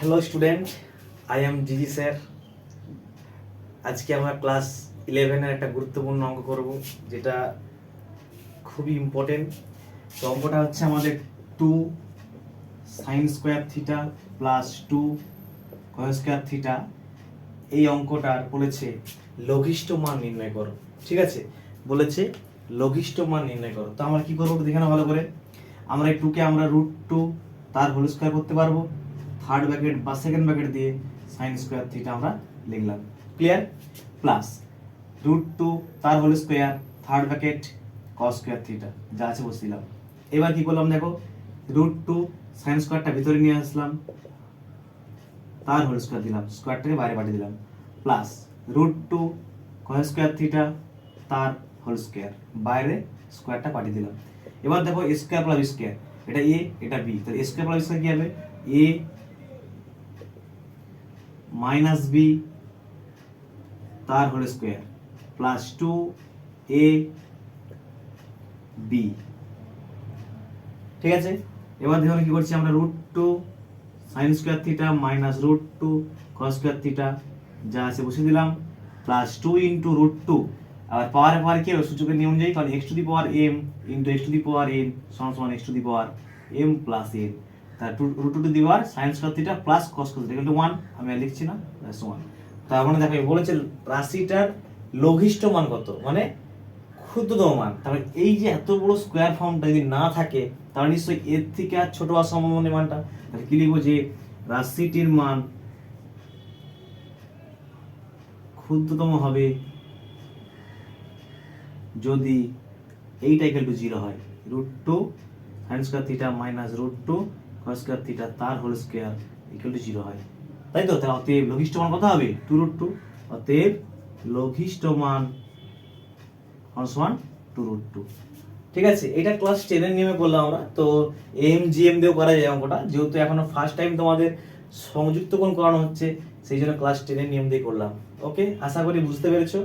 Hello student, I am GG sir. আজকে আমরা class 11-এর একটা গুরুত্বপূর্ণ অঙ্ক করব, যেটা খুবই ইম্পর্টেন্ট। তো অঙ্কটা হচ্ছে আমাদের 2 সাইন স্কোয়ার থিটা প্লাস 2 কস স্কোয়ার থিটা। এই অঙ্কটার বলেছে লঘিষ্ঠ মান নির্ণয় করো। ঠিক আছে, বলেছে লঘিষ্ঠ মান নির্ণয় করো। তো আমরা কি করবো দেখে নাও ভালো করে। আমরা এই 2কে আমরা √2 তার হোল স্কোয়ার করতে পারবো। থার্ড ব্র্যাকেট বা সেকেন্ড ব্র্যাকেট দিয়ে সাইন স্কোয়ার থিটা আমরা লিখলাম। ক্লিয়ার? প্লাস √2 তার whole square, third bracket cos square theta, যা আছে বসে দিলাম। এবার কি করলাম দেখো, √2 সাইন স্কোয়ারটা ভিতরে নিয়ে আসলাম, তার হোল স্কোয়ার দিলাম, স্কোয়ারটাকে বাইরে পাঠিয়ে দিলাম, প্লাস √2 কস স্কোয়ার থিটা তার হোল স্কোয়ার, বাইরে স্কোয়ারটা পাঠিয়ে দিলাম। এবার দেখো এ স্কোয়ার প্লাস স্কোয়ার, এটা এ এটা বি, তাহলে এ স্কোয়ার প্লাস স্কোয়ার কি হবে, এ মাইনাস বি তার whole square plus 2 A B. ঠিক আছে, এবার দেখো কি করছি আমরা, √2 সাইন স্কোয়ার থিটা মাইনাস √2 কস স্কোয়ার থিটা, যা আছে বসিয়ে দিলাম, প্লাস 2 ইন্টু √2, আর পাওয়ার পাওয়ার কি হবে সূচকের নিয়ম অনুযায়ী, কারণ x to the power m into x to the power n সমান x to the power m plus n। তাহলে √2 to the power sine square theta plus cos square theta equal to 1, আমি আর লিখছি না, প্লাস 1। তার মানে দেখো বলেছে রাশিটার লঘিষ্ঠ মান কত, মানে ক্ষুদ্রতম মান। তাহলে এই যে এত বড় স্কোয়ার ফর্মটা যদি না থাকে, তাহলে নিশ্চয়ই এর থেকে আর ছোট হওয়ার সম্ভাবনা মানটা। তাহলে কি লিখবো, যে রাশিটির মান ক্ষুদ্রতম হবে যদি এইটা ইকুয়াল টু 0 হয়, √2 সাইন স্কয়ার থিটা মাইনাস √2 কস স্কয়ার থিটা তার হোল স্কয়ার ইকুয়াল টু 0 হয়। তাই তো? তাহলে অতএব লঘিষ্ঠ মান কত হবে, 2√2। অতএব লঘিষ্ঠ মান সমান 2√2। ঠিক আছে, এটা ক্লাস 10 এর নিয়মে করলাম আমরা। তো এম জি এম দিয়েও করা যায় অঙ্কটা, যেহেতু এখনো ফার্স্ট টাইম তোমাদের সংযুক্ত কোণ করানো হচ্ছে, সেই জন্য ক্লাস 10 এর নিয়ম দিয়ে করলাম। ওকে, আশা করি বুঝতে পেরেছো।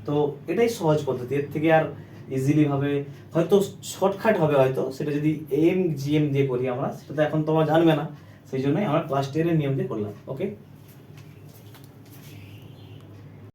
তো এটাই সহজ পদ্ধতি, এর থেকে আর ইজিলি ভাবে হয়তো শর্টকাট হবে, হয়তো সেটা যদি এম জি এম দিয়ে করি আমরা, সেটা তো এখন তোমরা জানবে না, সেই জন্যই আমরা ক্লাস 10 এর নিয়ম দিয়ে করলাম। ওকে।